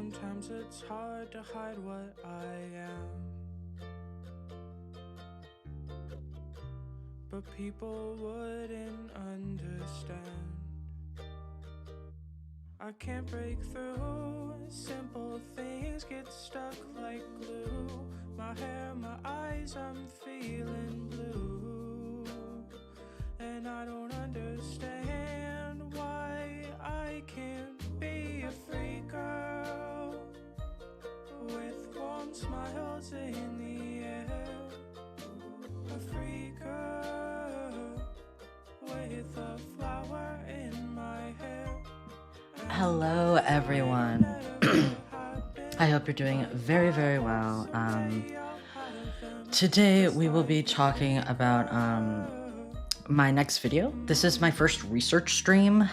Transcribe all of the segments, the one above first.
sometimes it's hard to hide what I am. But people wouldn't understand. I can't break through. Simple things get stuck like glue. My hair, my eyes, I'm feeling blue. And I don't understand why I can't be a free girl with warm smiles in the air. A free girl with a flower in my hair. Hello everyone. I hope you're doing very, very well. Today we will be talking about my next video. This is my first research stream,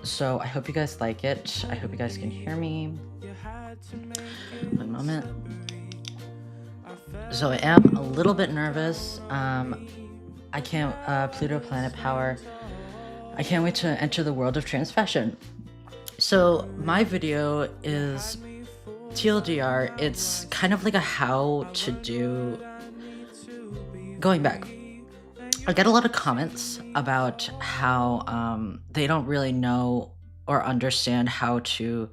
so I hope you guys like it. I hope you guys can hear me. One moment. So I am a little bit nervous. I can't, Pluto Planet Power. I can't wait to enter the world of trans fashion. So my video is TLDR. It's kind of like a how to do. Going back, I get a lot of comments about how they don't really know or understand how to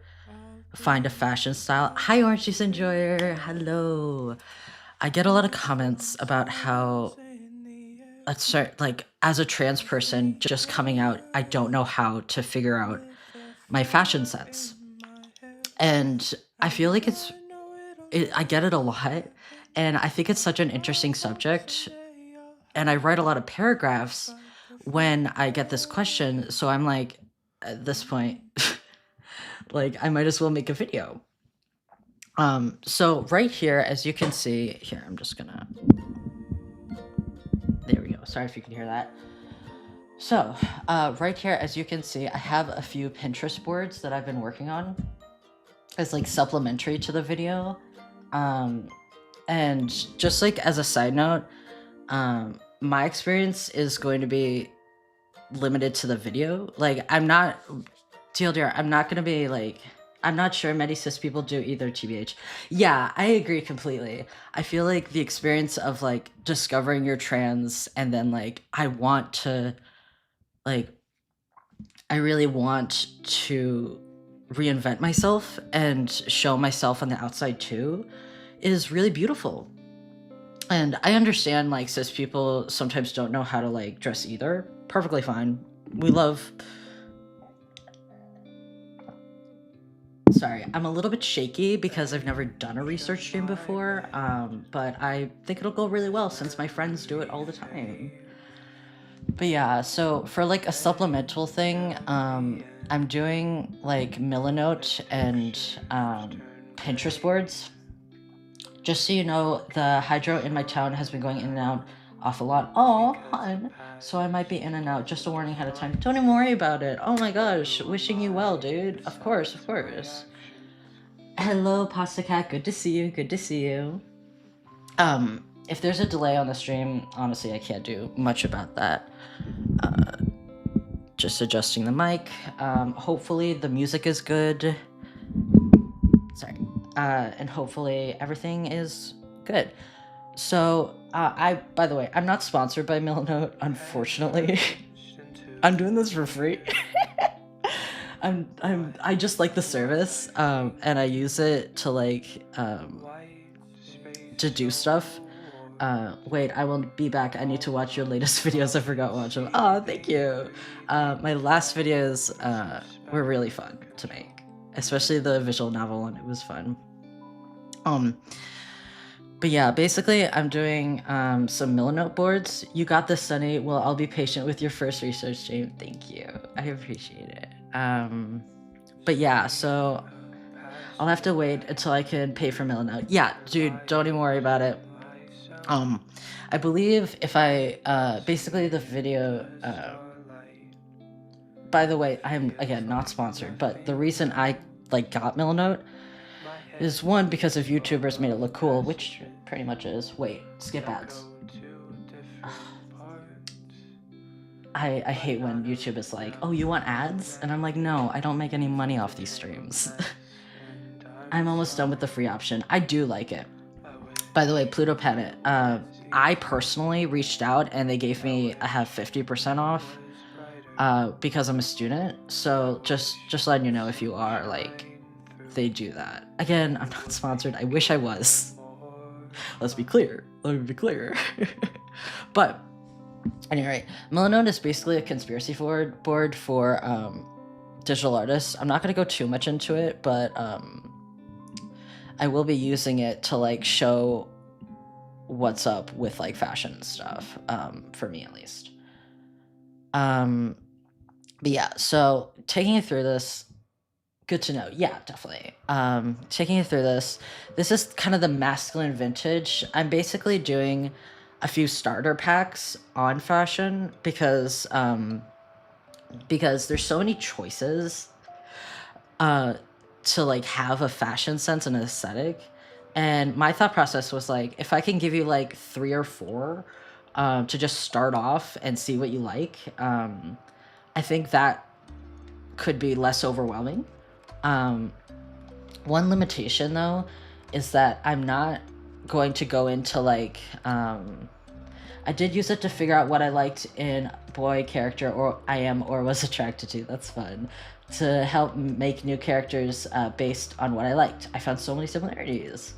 find a fashion style. Hi, Orange Juice Enjoyer. Hello. I get a lot of comments about how, like, as a trans person just coming out, I don't know how to figure out my fashion sense. And I feel like I get it a lot, and I think it's such an interesting subject, and I write a lot of paragraphs when I get this question, so I'm like, at this point, like, I might as well make a video. So right here, as you can see, here, I'm just gonna, there we go, sorry if you can hear that. So, right here, as you can see, I have a few Pinterest boards that I've been working on as like supplementary to the video. And just like as a side note, my experience is going to be limited to the video. Like, I'm not, TLDR, I'm not gonna be like, I'm not sure many cis people do either, TBH. Yeah, I agree completely. I feel like the experience of like discovering you're trans and then like, I really want to reinvent myself and show myself on the outside too is really beautiful. And I understand like cis people sometimes don't know how to like dress either. Perfectly fine. We love... Sorry, I'm a little bit shaky because I've never done a research stream before, but I think it'll go really well since my friends do it all the time. But yeah, so for like a supplemental thing, I'm doing like Milanote and Pinterest boards. Just so you know, the hydro in my town has been going in and out off a lot. Oh, hun. So I might be in and out. Just a warning ahead of time. Don't even worry about it. Oh my gosh. Wishing you well, dude. Of course, of course. Hello, Pasta Cat. Good to see you. Good to see you. If there's a delay on the stream, honestly, I can't do much about that. Just adjusting the mic. Hopefully the music is good. Sorry. And hopefully everything is good. So, by the way, I'm not sponsored by Milanote, unfortunately. I'm doing this for free. I just like the service, and I use it to like, to do stuff. Wait, I will be back. I need to watch your latest videos. I forgot to watch them. Oh, thank you. My last videos, were really fun to make, especially the visual novel one. It was fun. But yeah, basically I'm doing some Milanote boards. You got this, Sunny. Well, I'll be patient with your first research stream. Thank you. I appreciate it. But yeah, so I'll have to wait until I can pay for Milanote. Yeah, dude, don't even worry about it. I believe if I, basically the video, by the way, I'm, again, not sponsored, but the reason I, like, got Milanote is, one, because of YouTubers made it look cool, which pretty much is. Wait, skip ads. I hate when YouTube is like, oh, you want ads? And I'm like, no, I don't make any money off these streams. I'm almost done with the free option. I do like it. By the way, Pluto Planet, I personally reached out and they gave me, I have 50% off because I'm a student. So just letting you know, if you are, like, they do that. Again, I'm not sponsored. I wish I was. Let's be clear. Let me be clear. But anyway, Melanode is basically a conspiracy board for digital artists. I'm not going to go too much into it, but I will be using it to like show what's up with like fashion stuff, for me at least. But yeah, so taking you through this, good to know. Yeah, definitely. Taking you through this is kind of the masculine vintage. I'm basically doing a few starter packs on fashion because there's so many choices to like have a fashion sense and an aesthetic. And my thought process was like, if I can give you like 3 or 4 to just start off and see what you like, I think that could be less overwhelming. One limitation though is that I'm not going to go into like I did use it to figure out what I liked in boy character or I am or was attracted to. That's fun. To help make new characters based on what I liked. I found so many similarities.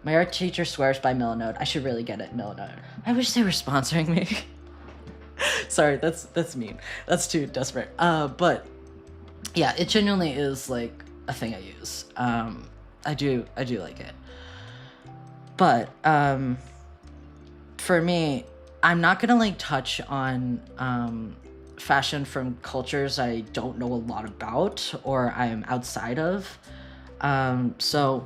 My art teacher swears by Melanode. I should really get it, Melanode. I wish they were sponsoring me. Sorry, that's mean. That's too desperate. But yeah, it genuinely is like a thing I use. I do like it. But for me, I'm not gonna like touch on fashion from cultures I don't know a lot about or I am outside of. So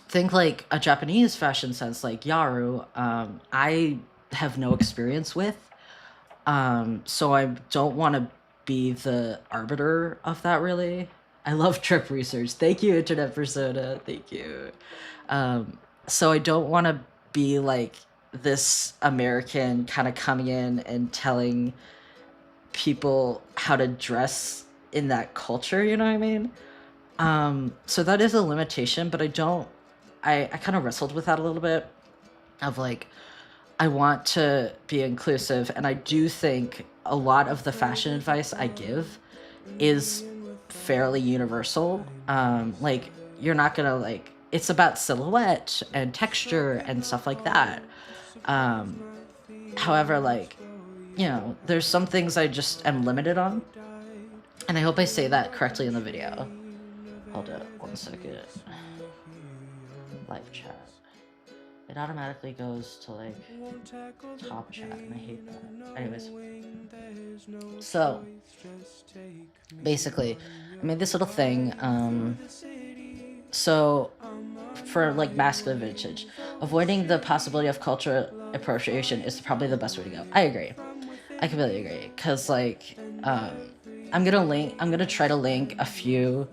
think like a Japanese fashion sense like Yaru, I have no experience with. So I don't want to be the arbiter of that really. I love trip research. Thank you, Internet Persona. Thank you. So I don't want to be like this American kind of coming in and telling people how to dress in that culture, you know what I mean? So that is a limitation, but I kind of wrestled with that a little bit of like, I want to be inclusive, and I do think a lot of the fashion advice I give is fairly universal. Like, you're not gonna like, it's about silhouette and texture and stuff like that. However, like, you know, there's some things I just am limited on, and I hope I say that correctly in the video. Hold up 1 second. Live chat. It automatically goes to like top chat, and I hate that. Anyways, so basically, I made this little thing. So for like masculine vintage, avoiding the possibility of cultural appropriation is probably the best way to go. I agree. I completely agree. Cause like, I'm gonna try to link a few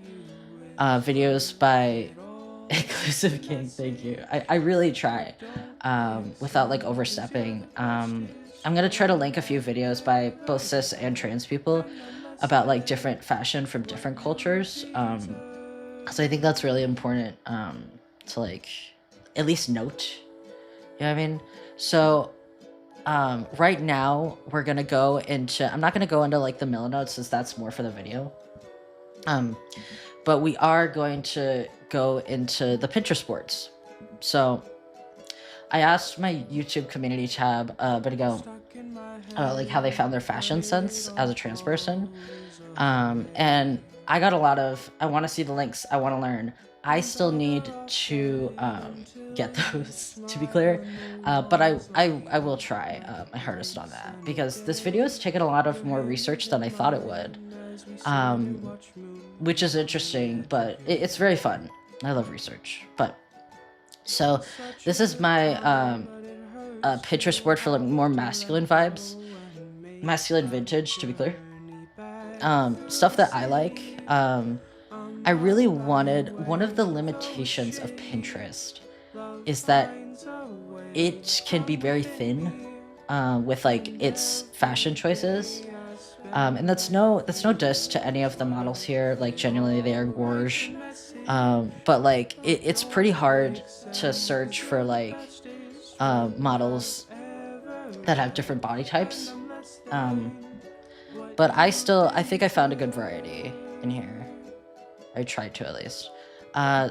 videos by Inclusive King. Thank you. I really try, without like overstepping. I'm gonna try to link a few videos by both cis and trans people about like different fashion from different cultures. So I think that's really important to like at least note. You know what I mean? So right now we're gonna go into, I'm not gonna go into like the Melanode since that's more for the video. But we are going to go into the Pinterest boards. So I asked my YouTube community tab a bit ago, like how they found their fashion sense as a trans person. And I got a lot of, I want to see the links, I want to learn. I still need to get those, to be clear. But I will try my hardest on that, because this video has taken a lot of more research than I thought it would. Which is interesting, but it's very fun. I love research. But so this is my Pinterest board for like more masculine vibes, masculine vintage, to be clear. Stuff that I like. I really wanted, one of the limitations of Pinterest is that it can be very thin with like its fashion choices. And that's no diss to any of the models here. Like, genuinely, they are gorge. But like it's pretty hard to search for like models that have different body types. But I think I found a good variety in here. I tried to, at least.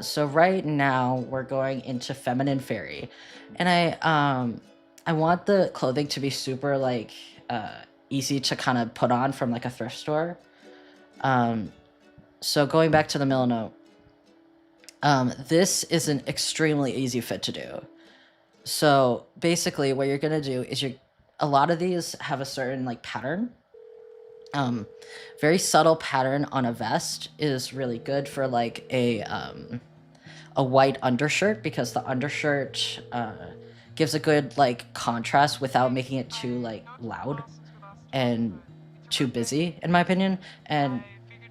So right now we're going into feminine fairy, and I want the clothing to be super like easy to kind of put on from like a thrift store. So going back to the Milano, this is an extremely easy fit to do. So basically what you're gonna do is a lot of these have a certain like pattern. Very subtle pattern on a vest is really good for like a white undershirt, because the undershirt gives a good like contrast without making it too like loud and too busy, in my opinion. And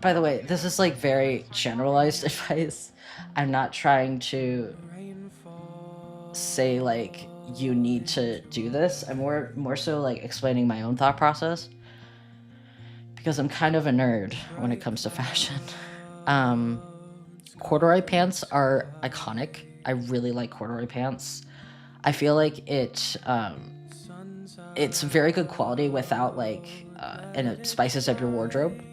by the way, this is like very generalized advice. I'm not trying to say like you need to do this. I'm more so like explaining my own thought process, because I'm kind of a nerd when it comes to fashion. Corduroy pants are iconic. I really like corduroy pants. I feel like it's very good quality without like, and it spices up your wardrobe.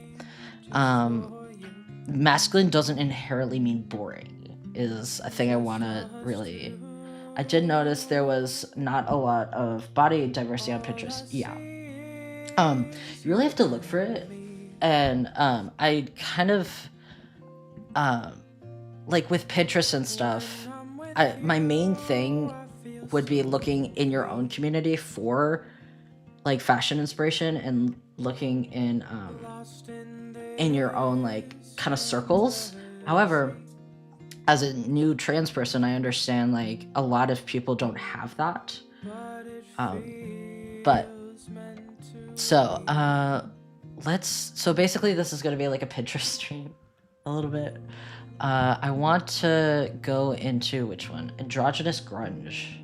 Masculine doesn't inherently mean boring, is a thing I want to really. I did notice there was not a lot of body diversity on Pinterest. Yeah. You really have to look for it. And I kind of like with Pinterest and stuff, my main thing would be looking in your own community for like fashion inspiration, and looking in your own like kind of circles. However, as a new trans person, I understand like a lot of people don't have that. But so so basically this is going to be like a Pinterest stream a little bit. I want to go into which one? Androgynous grunge.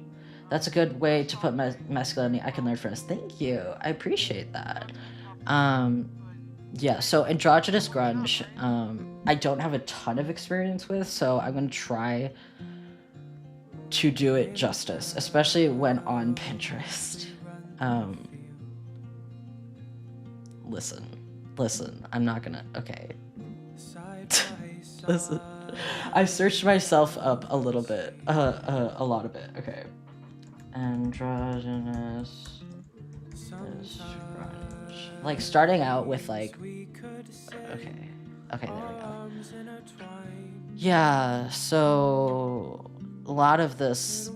That's a good way to put masculinity I can learn from this. Thank you. I appreciate that. Yeah, so androgynous grunge, I don't have a ton of experience with, so I'm going to try to do it justice, especially when on Pinterest. Listen, I'm not gonna, okay. Listen, I searched myself up a little bit, a lot of it, okay. Androgynous grunge. Like starting out with like, okay, there we go. Yeah, so a lot of this,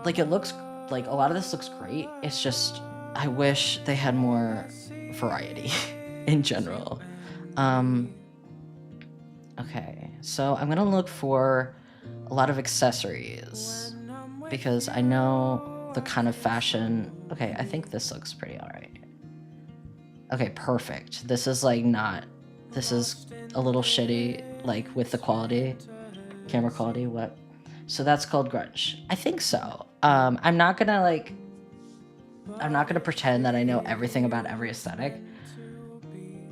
like it looks, like a lot of this looks great. It's just, I wish they had more variety in general. Okay, so I'm gonna look for a lot of accessories, because I know the kind of fashion. Okay, I think this looks pretty alright. Okay, perfect. This is like not, this is a little shitty, like with the quality, camera quality, what? So that's called grunge. I think so. I'm not gonna pretend that I know everything about every aesthetic.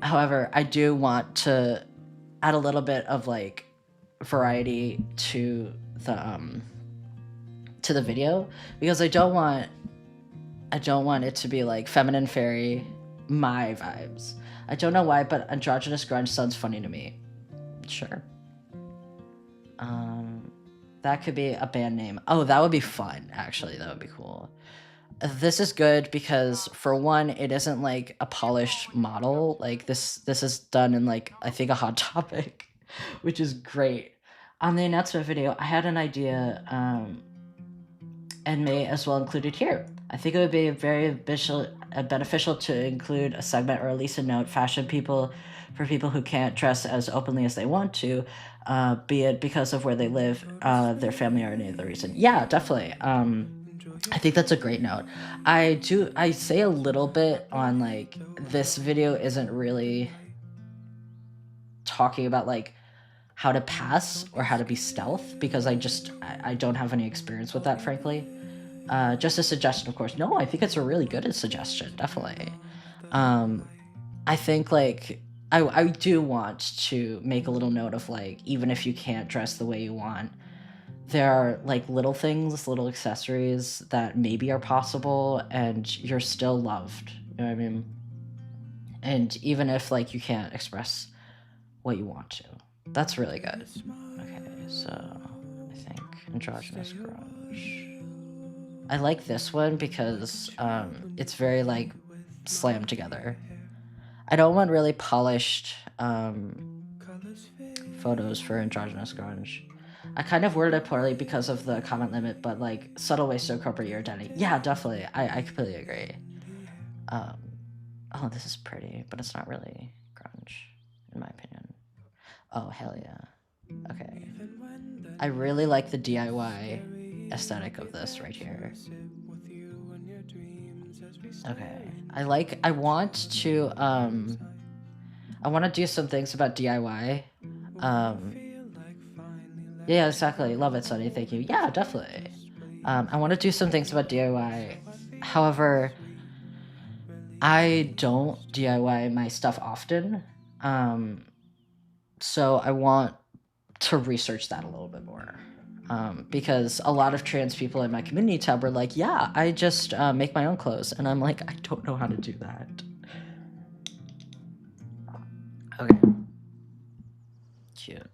However, I do want to add a little bit of like variety to the video, because I don't want it to be like feminine fairy, my vibes. I don't know why, but androgynous grunge sounds funny to me. Sure. That could be a band name. Oh, that would be fun, actually. That would be cool. This is good because, for one, it isn't like a polished model. Like this is done in like, I think, a Hot Topic, which is great. On the announcement video, I had an idea, and may as well include it here. I think it would be very beneficial to include a segment, or at least a note, fashion people, for people who can't dress as openly as they want to, be it because of where they live, their family, or any other reason. Yeah, definitely. I think that's a great note. I say a little bit on like, this video isn't really talking about like how to pass or how to be stealth, because I don't have any experience with that, frankly. Just a suggestion, of course. No, I think it's a really good suggestion, definitely. I think like I do want to make a little note of like, even if you can't dress the way you want, there are like little things, little accessories that maybe are possible and you're still loved. You know what I mean? And even if like you can't express what you want to, that's really good. Okay, so I think androgynous grunge. I like this one because it's very like slammed together. I don't want really polished photos for androgynous grunge. I kind of worded it poorly because of the comment limit, but like subtle ways to incorporate your identity. Yeah, definitely. I completely agree. Oh, this is pretty, but it's not really grunge, in my opinion. Oh, hell yeah. Okay. I really like the DIY aesthetic of this right here. Okay. I want to do some things about DIY. Yeah, exactly. Love it, Sunny. Thank you. Yeah, definitely. I want to do some things about DIY. However, I don't DIY my stuff often. So I want to research that a little bit more. Because a lot of trans people in my community tab are like, yeah, I just make my own clothes. And I'm like, I don't know how to do that. Okay. Cute.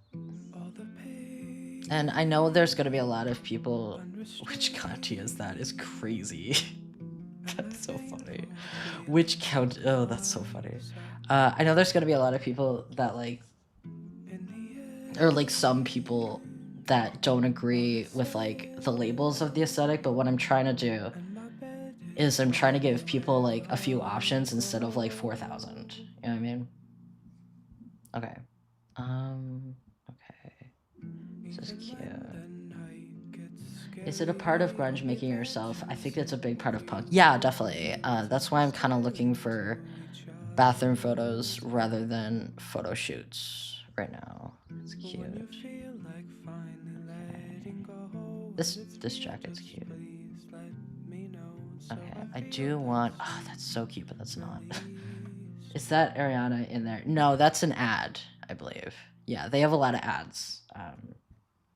And I know there's going to be a lot of people. Which county is that? Is crazy. That's so funny. Which county? Oh, that's so funny. I know there's going to be a lot of people that like, or like some people that don't agree with like the labels of the aesthetic, but what I'm trying to do is I'm trying to give people like a few options instead of like 4,000. You know what I mean? Okay. Okay. This is cute. Is it a part of grunge making yourself? I think it's a big part of punk. Yeah, definitely. That's why I'm kind of looking for bathroom photos rather than photo shoots right now. It's cute. Okay. This jacket's cute. Okay, I do want. Oh, that's so cute, but that's not. Is that Ariana in there? No, that's an ad, I believe. Yeah, they have a lot of ads.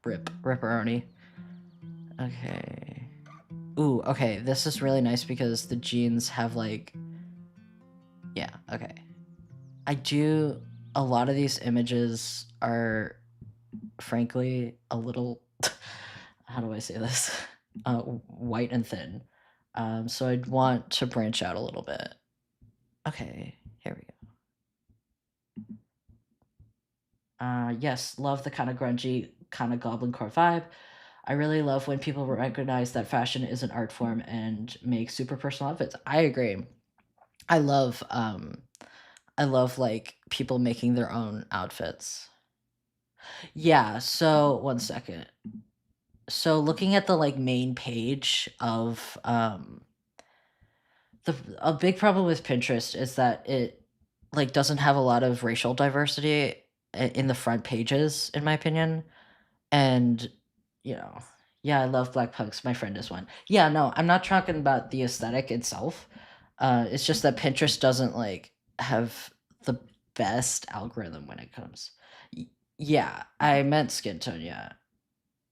Ripperoni. Okay. Ooh, okay, this is really nice because the jeans have like... Yeah, okay. A lot of these images are, frankly, a little... How do I say this? White and thin. So I'd want to branch out a little bit. Okay, here we go. Yes, love the kind of grungy, kind of goblincore vibe. I really love when people recognize that fashion is an art form and make super personal outfits. I agree. I love like people making their own outfits. Yeah, so one second. So looking at the like main page of a big problem with Pinterest is that it like doesn't have a lot of racial diversity in the front pages, in my opinion. And you know, yeah, I love black punks. My friend is one. Yeah, no, I'm not talking about the aesthetic itself. It's just that Pinterest doesn't like have the best algorithm when it comes. Yeah, I meant skin tone. Yeah.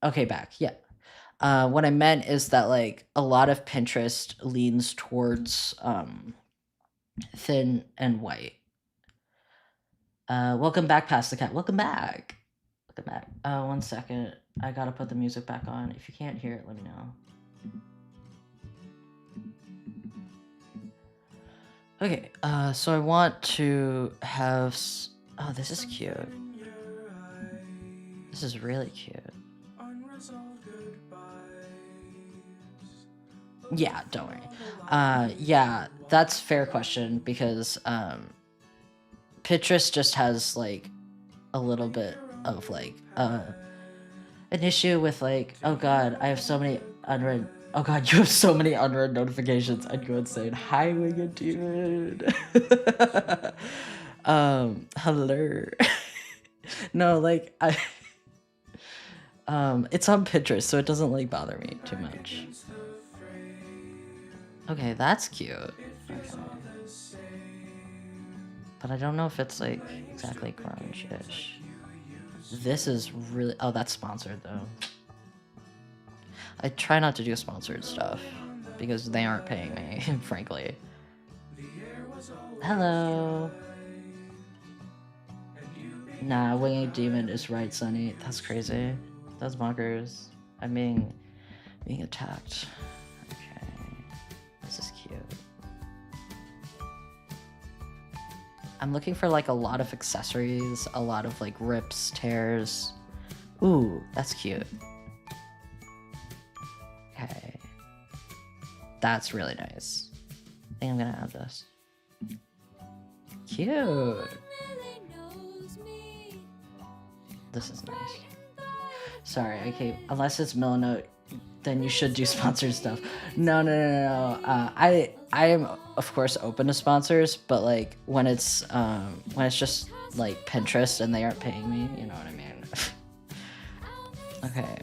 Okay, back. Yeah. What I meant is that like a lot of Pinterest leans towards thin and white. Welcome back, Past the Cat. Welcome back. Welcome back. One second. I gotta put the music back on. If you can't hear it, let me know. Okay, so I want to have... Oh, this is cute. This is really cute. Yeah, don't worry. Yeah, that's a fair question because Pinterest just has like a little bit of like an issue with like, oh god, I have so many unread... Oh god, you have so many unread notifications. I'd go insane. Hi, Winged Dude. Hello. No, like it's on Pinterest, so it doesn't like bother me too much. Okay, that's cute. Okay. but I don't know if it's like exactly grunge-ish. This is really, oh, that's sponsored though. I try not to do sponsored stuff because they aren't paying me, frankly. Hello. Nah, Winged Demon is right, Sunny. That's crazy. That's bonkers. I'm being attacked. Okay. This is cute. I'm looking for like a lot of accessories, a lot of like rips, tears. Ooh, that's cute. Okay. That's really nice. I think I'm gonna add this. Cute. This is nice. Sorry, okay. Unless it's Milanote, then you should do sponsored stuff. No. I am of course open to sponsors, but like when it's just like Pinterest and they aren't paying me, you know what I mean? Okay.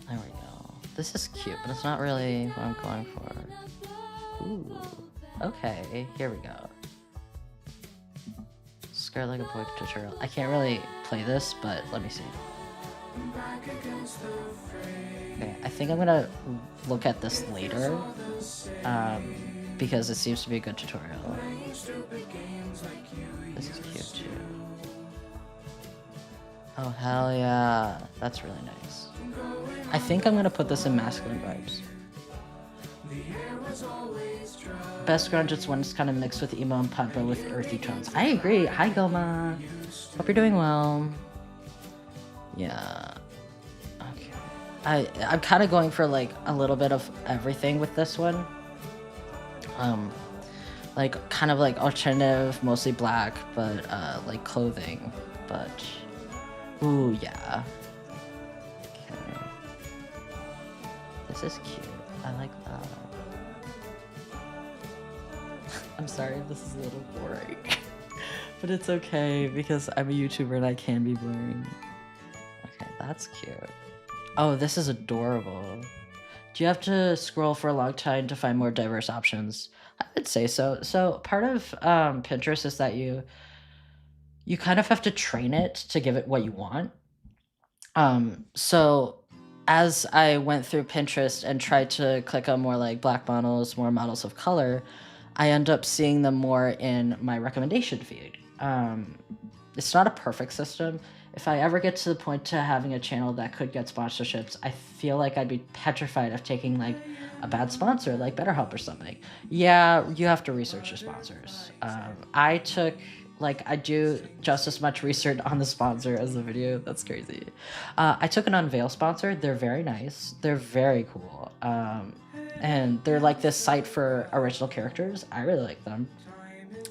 There we go. This is cute, but it's not really what I'm going for. Ooh. Okay, here we go. Skirt like a boy tutorial. I can't really play this, but let me see. Okay, I think I'm gonna look at this later, because it seems to be a good tutorial. This is cute too. Oh hell yeah, that's really nice. I think I'm gonna put this in masculine vibes. Best grunge is when it's kind of mixed with emo and punk, but with earthy tones. I agree. Hi Goma. Hope you're doing well. Yeah. Okay. I'm kind of going for like a little bit of everything with this one. Like kind of like alternative, mostly black, but like clothing. But ooh yeah. Okay. This is cute. I like that. I'm sorry if this is a little boring, but it's okay because I'm a YouTuber and I can be boring. Okay, that's cute. Oh, this is adorable. Do you have to scroll for a long time to find more diverse options? I would say so. So part of Pinterest is that you kind of have to train it to give it what you want. So as I went through Pinterest and tried to click on more like black models, more models of color, I end up seeing them more in my recommendation feed. It's not a perfect system. If I ever get to the point to having a channel that could get sponsorships, I feel like I'd be petrified of taking like a bad sponsor, like BetterHelp or something. Yeah, you have to research your sponsors. I took, like, I do just as much research on the sponsor as the video. That's crazy. I took an Unveil sponsor. They're very nice. They're very cool. And they're like this site for original characters. I really like them.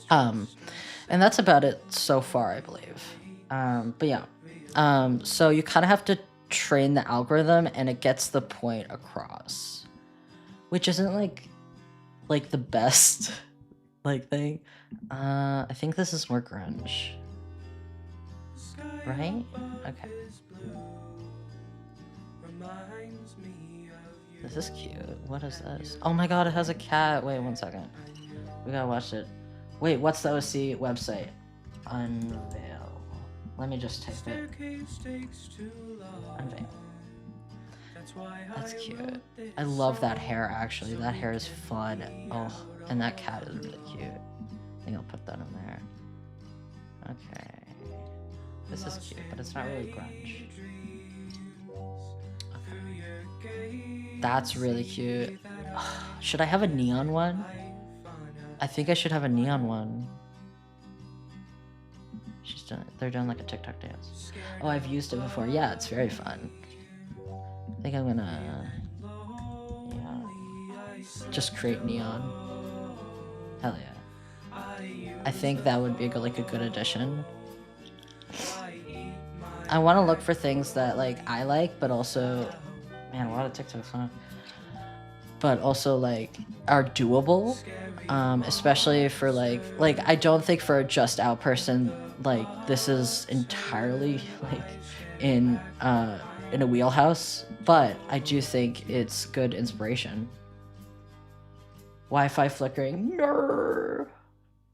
And that's about it so far, I believe. But yeah. So you kind of have to train the algorithm and it gets the point across, which isn't like the best like thing. I think this is more grunge, right? Okay. This is cute. What is this? Oh my god, it has a cat. Wait, 1 second. We gotta watch it. Wait, what's the OC website? Unveil. Let me just type it. Unveil. That's cute. I love that hair, actually. That hair is fun. Oh, and that cat is really cute. I think I'll put that in there. Okay. This is cute, but it's not really grunge. Okay. That's really cute. Should I have a neon one? I think I should have a neon one. They're doing like a TikTok dance. Oh, I've used it before. Yeah, it's very fun. I think I'm gonna, just create neon. Hell yeah. I think that would be a good addition. I want to look for things that like I like, but also, man, a lot of TikToks, huh? But also like are doable, especially for like I don't think for a just out person like this is entirely like in a wheelhouse, but I do think it's good inspiration. Wi-Fi flickering. No.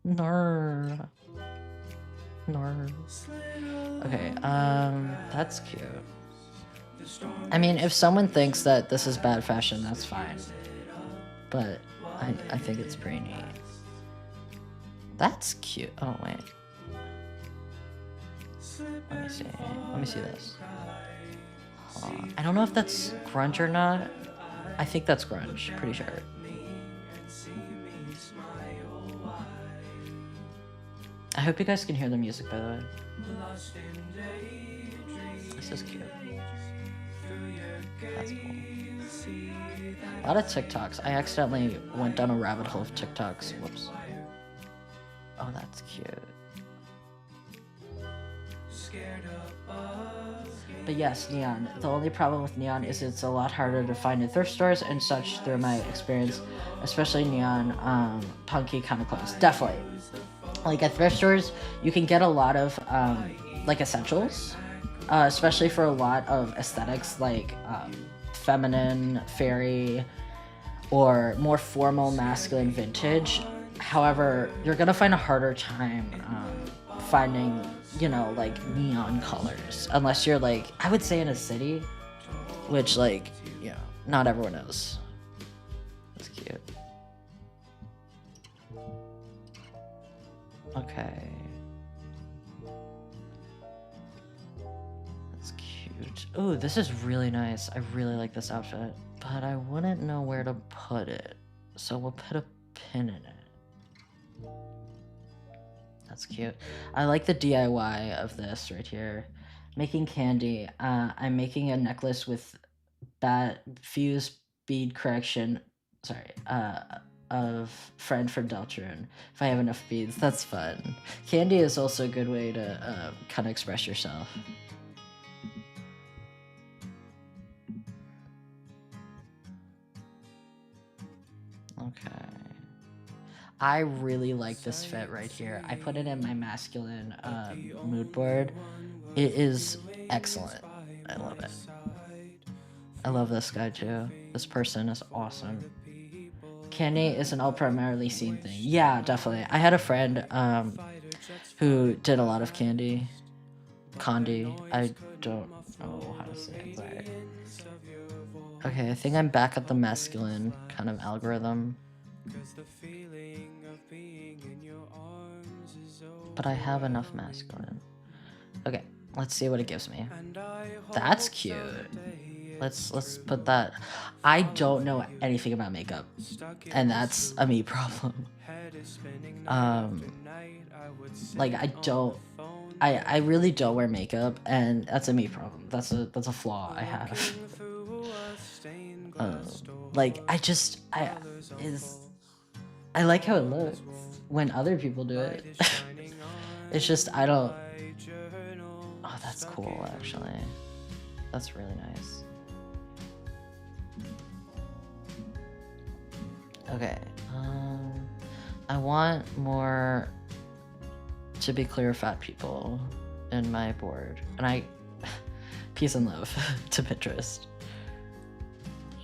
Nar. Okay, that's cute. I mean, if someone thinks that this is bad fashion, that's fine. But I think it's pretty neat. That's cute. Oh, wait. Let me see. Let me see this. I don't know if that's grunge or not. I think that's grunge. Pretty sure. I hope you guys can hear the music, by the way. This is cute. That's cool. A lot of TikToks. I accidentally went down a rabbit hole of TikToks. Whoops. Oh, that's cute. But yes, neon. The only problem with neon is it's a lot harder to find in thrift stores and such through my experience, especially neon punky kind of clothes. Definitely. Like at thrift stores, you can get a lot of like essentials, especially for a lot of aesthetics like feminine, fairy, or more formal masculine vintage. However, you're gonna find a harder time finding, you know, like neon colors, unless you're like, I would say in a city, which like, you know, not everyone knows. That's cute. Okay. That's cute. Oh, this is really nice. I really like this outfit, but I wouldn't know where to put it. So we'll put a pin in it. That's cute. I like the DIY of this right here. Making candy. I'm making a necklace with that fused bead correction. Sorry. Of friend from Deltarune. If I have enough beads, that's fun. Candy is also a good way to kind of express yourself. Okay. I really like this fit right here. I put it in my masculine mood board. It is excellent. I love it. I love this guy too. This person is awesome. Candy is an all primarily seen thing. Yeah, definitely. I had a friend who did a lot of candy. Condi. I don't know how to say it. Sorry. Okay, I think I'm back at the masculine kind of algorithm. But I have enough masculine. Okay, let's see what it gives me. That's cute. Let's put that. I don't know anything about makeup, and that's a me problem. Like I really don't wear makeup, and that's a me problem. That's a flaw I have. Like I like how it looks when other people do it. It's just I don't. Oh, that's cool actually. That's really nice. Okay, I want more, to be clear, fat people in my board, and I, peace and love to Pinterest.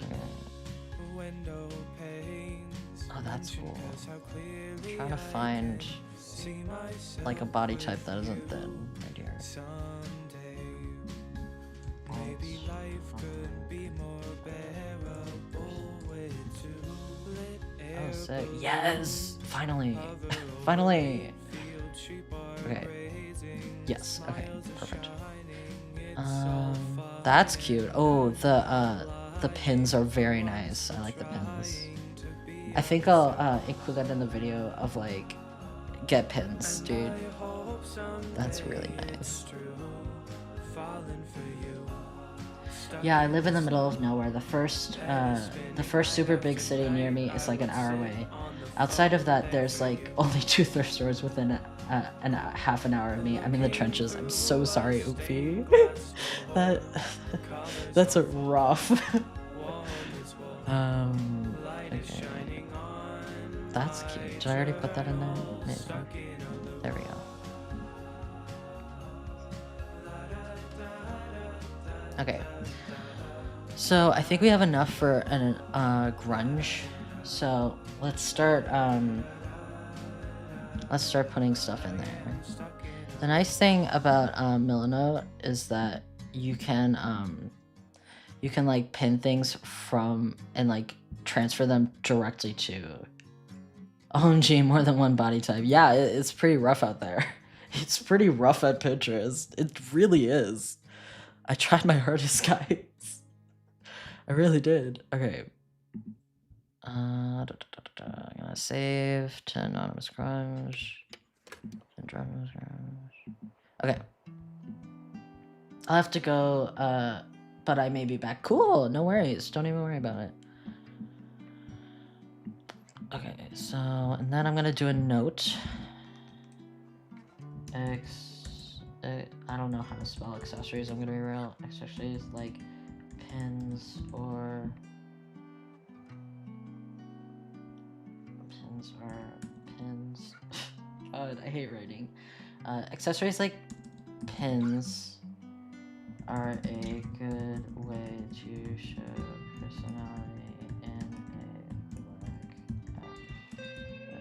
Okay. Oh, that's cool. I'm trying to find like a body type that isn't thin right here. Oh, sick. Yes! Finally! Finally! Okay. Yes, okay. Perfect. That's cute. Oh, the pins are very nice. I like the pins. I think I'll include that in the video of like, get pins, dude. That's really nice. Yeah, I live in the middle of nowhere. The first super big city near me is like an hour away. Outside of that, there's like only 2 thrift stores within half an hour of me. I'm in the trenches. I'm so sorry, Oopie. That's a rough. Okay. That's cute. Did I already put that in there? Maybe. There we go. Okay. So I think we have enough for an grunge. So let's start let's start putting stuff in there. The nice thing about Milanote is that you can like pin things from and like transfer them directly to OMG, more than one body type. Yeah, it's pretty rough out there. It's pretty rough at Pinterest. It really is. I tried my hardest, guys. I really did. Okay. I'm gonna save to anonymous crimes. Okay. I'll have to go, but I may be back. Cool, no worries. Don't even worry about it. Okay, so, and then I'm gonna do a note. I don't know how to spell accessories, I'm gonna be real. Accessories like pins or pins. God, I hate writing. Accessories like pins are a good way to show personality in a black outfit.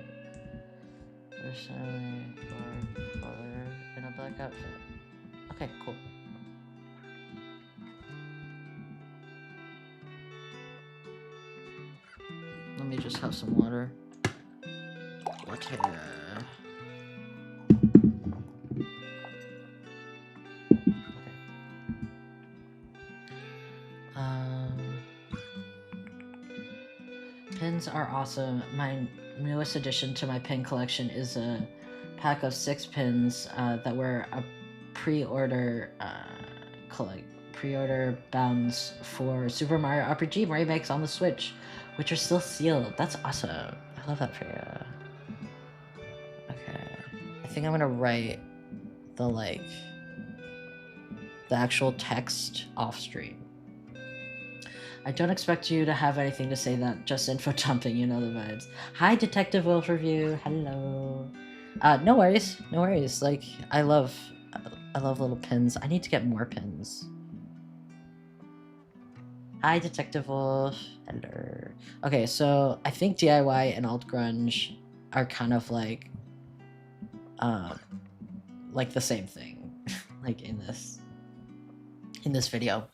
Personality or color in a black outfit. Okay, cool. Let me just have some water. Water. Pins are awesome. My newest addition to my pin collection is a pack of 6 pins that were a pre-order bounds for Super Mario RPG remakes on the Switch, which are still sealed. That's awesome. I love that for you. Okay, I think I'm gonna write the actual text off stream. I don't expect you to have anything to say, that just info dumping, you know the vibes. Hi, Detective Wolf Review. Hello. No worries. No worries. Like, I love little pins. I need to get more pins. Hi, Detective Wolf. Hello. Okay, so I think DIY and alt grunge are kind of like the same thing, like in this video.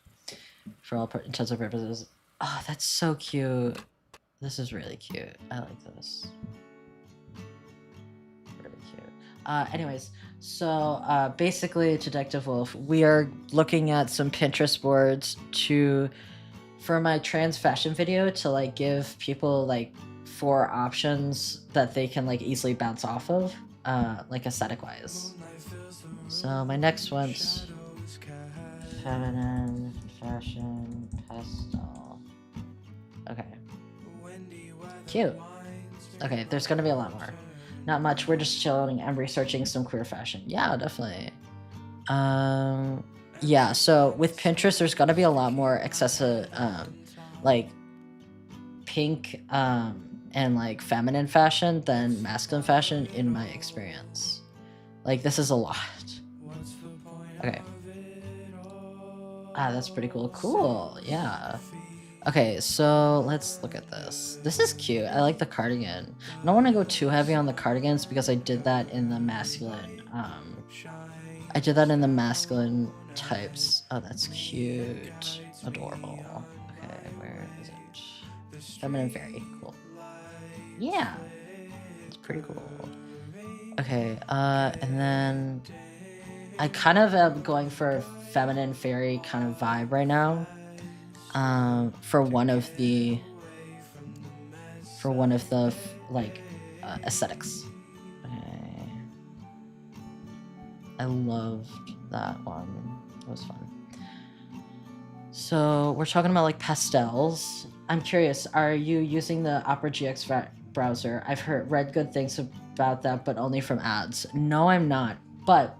For all intents and purposes. Oh, that's so cute. This is really cute. I like this. Really cute. Anyways, so basically, Detective Wolf, we are looking at some Pinterest boards for my trans fashion video to like give people like 4 options that they can like easily bounce off of, like aesthetic wise. So my next one's feminine fashion pastel. Okay. Cute. Okay, there's gonna be a lot more. Not much, we're just chilling and researching some queer fashion. Yeah, definitely. Yeah, so with Pinterest, there's gonna be a lot more like pink and like feminine fashion than masculine fashion in my experience. Like, this is a lot. Okay. Ah, that's pretty cool. Cool, yeah. Okay, so let's look at this. This is cute. I like the cardigan. I don't want to go too heavy on the cardigans because I did that in the masculine. Types. Oh, that's cute. Adorable. Okay, where is it? Feminine fairy. Cool. Yeah. It's pretty cool. Okay, and then I kind of am going for a feminine fairy kind of vibe right now. For one of the like aesthetics. Okay. I loved that one. It was fun. So we're talking about like pastels. I'm curious, are you using the Opera GX browser? I've read good things about that, but only from ads. No, I'm not, but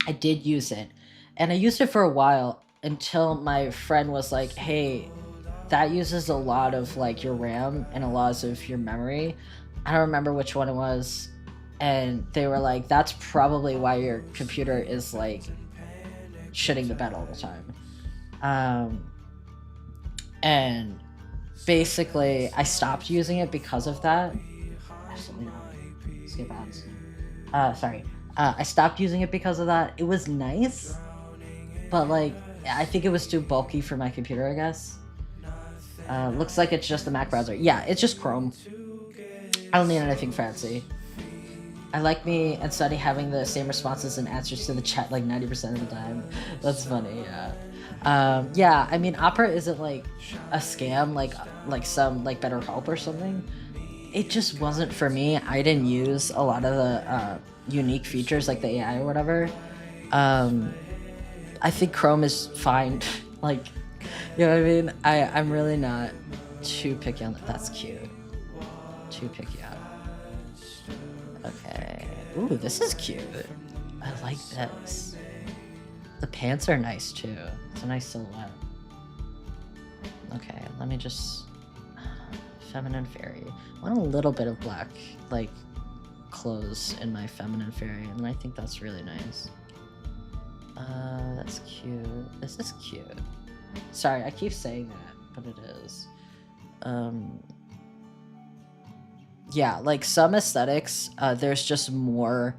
I did use it, and I used it for a while until my friend was like, hey, that uses a lot of like your RAM and a lot of your memory. I don't remember which one it was, and they were like, that's probably why your computer is like shitting the bed all the time. And basically I stopped using it because of that. Absolutely not. Skip ads. Sorry. I stopped using it because of that. It was nice, but like I think it was too bulky for my computer, I guess. Looks like it's just the Mac browser. Yeah, it's just Chrome. I don't need anything fancy. I like me and Sunny having the same responses and answers to the chat like 90% of the time. That's funny, yeah. Yeah, I mean, Opera isn't like a scam like some like BetterHelp or something. It just wasn't for me. I didn't use a lot of the unique features like the AI or whatever. I think Chrome is fine. Like, you know what I mean? I'm really not too picky on that. That's cute. Too picky on. Okay. Ooh, this is cute. I like this. The pants are nice too. It's a nice silhouette. Okay, let me just... Feminine fairy. I want a little bit of black, like, clothes in my feminine fairy, and I think that's really nice. That's cute. This is cute. Sorry, I keep saying that, but it is. Yeah, like some aesthetics, there's just more.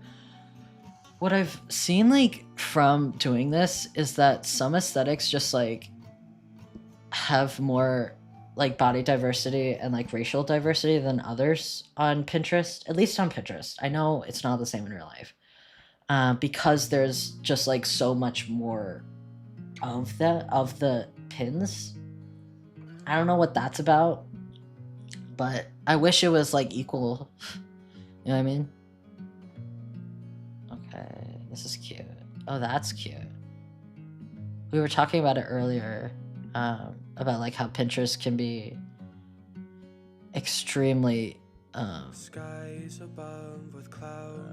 What I've seen like from doing this is that some aesthetics just like have more like body diversity and like racial diversity than others on Pinterest, at least on Pinterest. I know it's not the same in real life, because there's just like so much more of the pins. I don't know what that's about, but I wish it was like equal. You know what I mean? Okay, this is cute. Oh, that's cute. We were talking about it earlier, about like how Pinterest can be extremely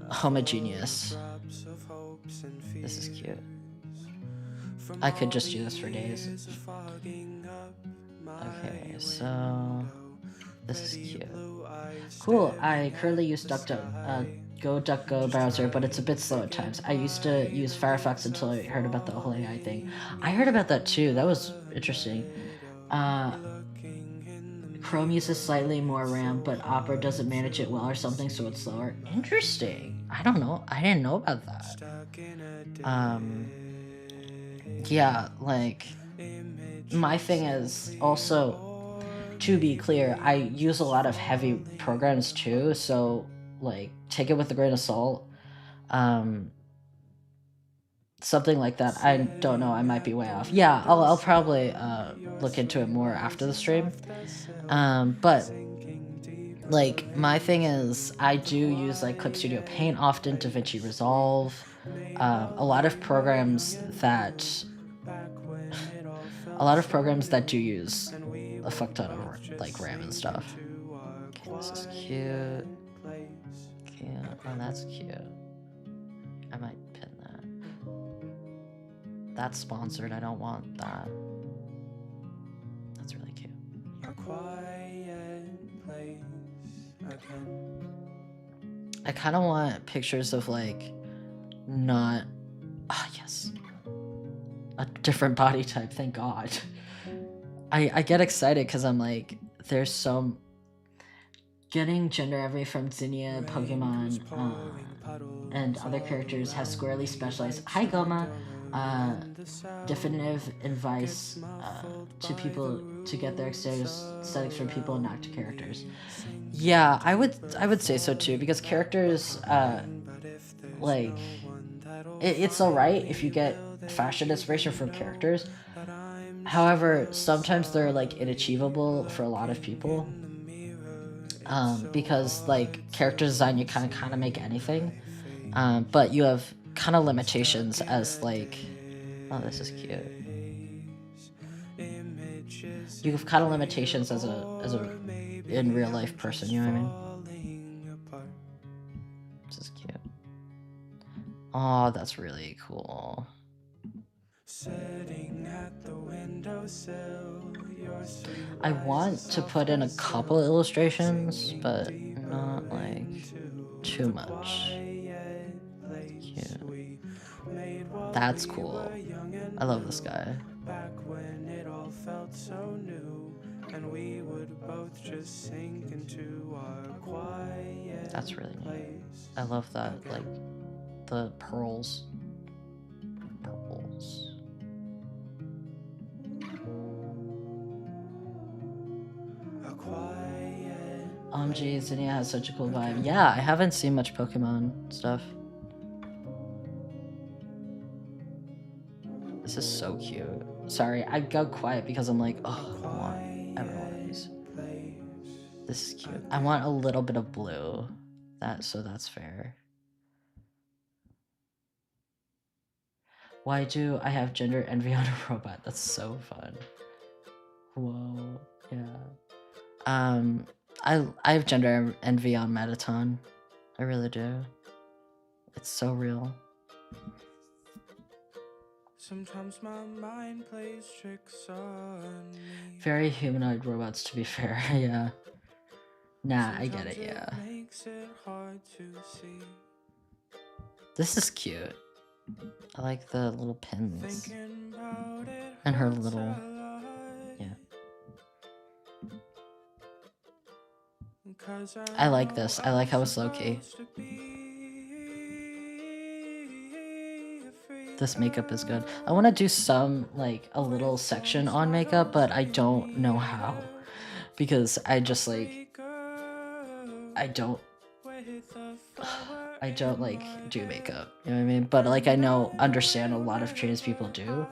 homogeneous. This is cute. I could just do this for days. Okay, so this is cute. Cool. I currently use DuckDuckGo browser, but it's a bit slow at times. I used to use Firefox until I heard about the whole AI thing. I heard about that too. That was interesting. Chrome uses slightly more RAM, but Opera doesn't manage it well or something, so it's slower. Interesting. I don't know. I didn't know about that. Yeah, like, my thing is also, to be clear, I use a lot of heavy programs too, so, like, take it with a grain of salt. Something like that. I don't know. I might be way off. Yeah, I'll probably look into it more after the stream. But like my thing is, I do use like Clip Studio Paint often, DaVinci Resolve, a lot of programs that do use a fuck ton of like RAM and stuff. Okay, this is cute. Cute. Oh, that's cute. I might pin that. That's sponsored. I don't want that. That's really cute. A quiet place again. I kind of want pictures of like not... Ah, yes. A different body type, thank God. I get excited because I'm like, there's some... Getting gender every from Zinnia, Pokemon, and other characters has squarely specialized... Hi, Goma! Definitive advice to people to get their aesthetics from people and not to characters. Yeah, I would say so too, because characters, like, it's alright if you get fashion inspiration from characters. However, sometimes they're like inachievable for a lot of people, because like character design, you kind of make anything, but you have kind of limitations as like... Oh, this is cute. You have kind of limitations as a in real life person, you know what I mean? This is cute. Oh, that's really cool. I want to put in a couple illustrations, but not like too much. Cute. That's cool. I love this guy. Back when it all felt so new, and we would both just sink into our quiet That's really neat. place. I love that, like the pearls. A quiet OMG, Zinnia has such a cool vibe. Yeah, I haven't seen much Pokemon stuff. This is so cute. Sorry, I got quiet because I'm like, oh, I want every one of these. This is cute. I want a little bit of blue. So that's fair. Why do I have gender envy on a robot? That's so fun. Whoa, yeah. I have gender envy on Metaton. I really do. It's so real. Sometimes my mind plays tricks on me. Very humanoid robots, to be fair. Yeah. Nah, I get it. Yeah. Makes it hard to see. This is cute. I like the little pins and her little. Yeah. I like this. I like how it's low key. This makeup is good. I want to do like a little section on makeup, but I don't know how because I just like I don't like do makeup, you know what I mean? But like I understand a lot of trans people do.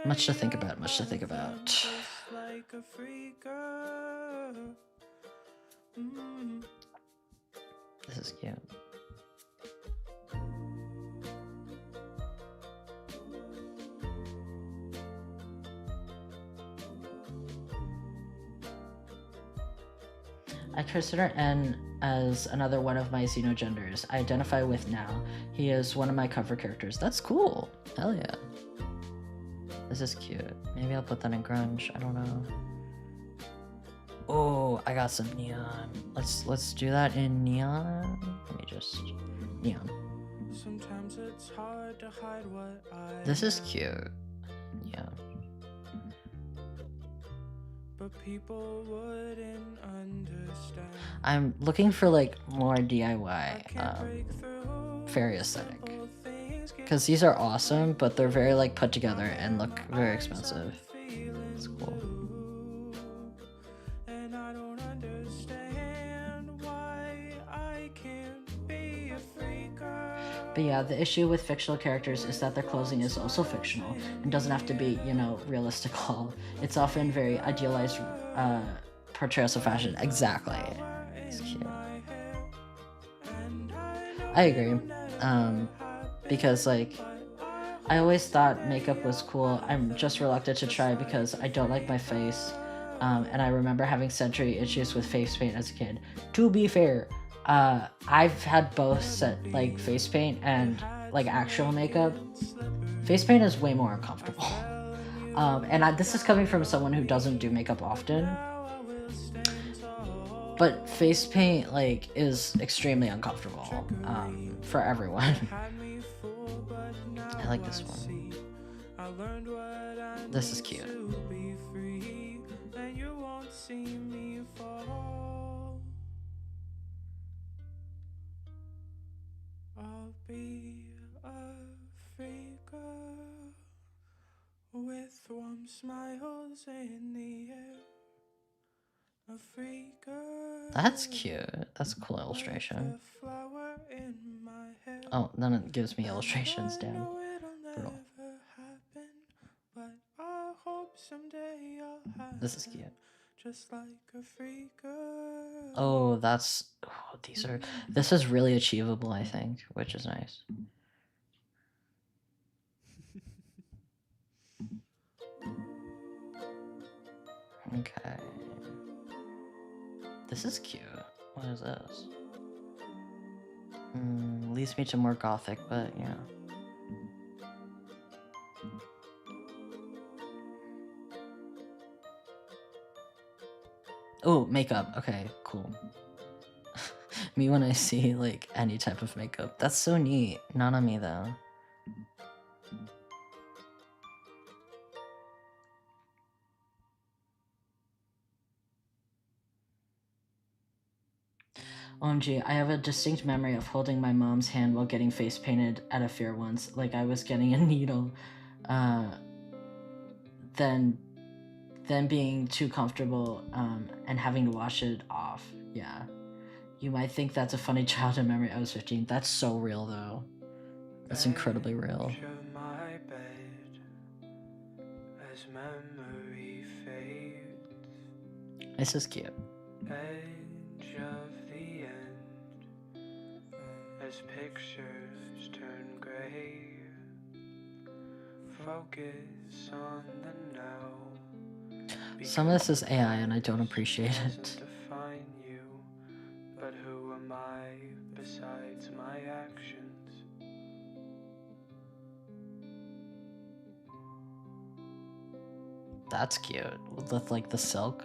Much to think about, much to think about. This is cute. I consider N as another one of my xenogenders. I identify with now. He is one of my cover characters. That's cool. Hell yeah. This is cute. Maybe I'll put that in grunge. I don't know. Oh, I got some neon. Let's do that in neon. Let me just neon. Sometimes it's hard to hide what I This is cute. Yeah. But people wouldn't understand. I'm looking for like more DIY fairy aesthetic. Because these are awesome, but they're very like put together and look very expensive. It's cool. And I don't understand why I can't be a freaker. But yeah, the issue with fictional characters is that their clothing is also fictional and doesn't have to be, realistic all. It's often very idealized portrayals of fashion. Exactly. It's cute. I agree. Because like I always thought makeup was cool. I'm just reluctant to try because I don't like my face. And I remember having sensory issues with face paint as a kid. To be fair, I've had both like face paint and like actual makeup. Face paint is way more uncomfortable. And this is coming from someone who doesn't do makeup often. But face paint like is extremely uncomfortable for everyone. I like this one. This is cute. I'll be a freaker with warm smiles in the air. A freaker. That's cute. That's a cool illustration. Oh, then it gives me illustrations, damn. Brutal. This is cute. Just like a freaker. Oh, this is really achievable, I think, which is nice. Okay. This is cute. What is this? Leads me to more gothic, but yeah. Oh, makeup. Okay, cool. Me when I see like any type of makeup. That's so neat. Not on me though. OMG, I have a distinct memory of holding my mom's hand while getting face painted at a fair once, like I was getting a needle. Then being too comfortable and having to wash it off. Yeah. You might think that's a funny childhood memory. I was 15. That's so real, though. That's incredibly real. My bed as memory fades. This is cute. Edge of the end as pictures turn gray. Focus on the now. Some of this is AI and I don't appreciate it. Define you, but who am I besides my actions? That's cute. With like the silk.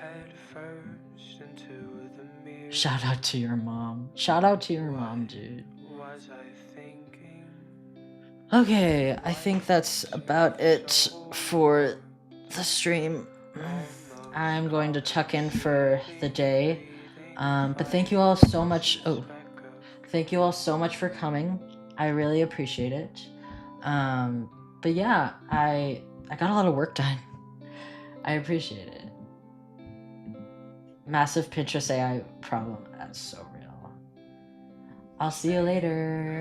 Head first into the mirror. Shout out to your mom. Shout out to your mom, dude. Was I thinking? Okay, I think that's about it for the stream. I'm going to check in for the day. But thank you all so much. Oh, thank you all so much for coming. I really appreciate it. But yeah, I got a lot of work done. I appreciate it. Massive Pinterest AI problem. That's so real. I'll see you later.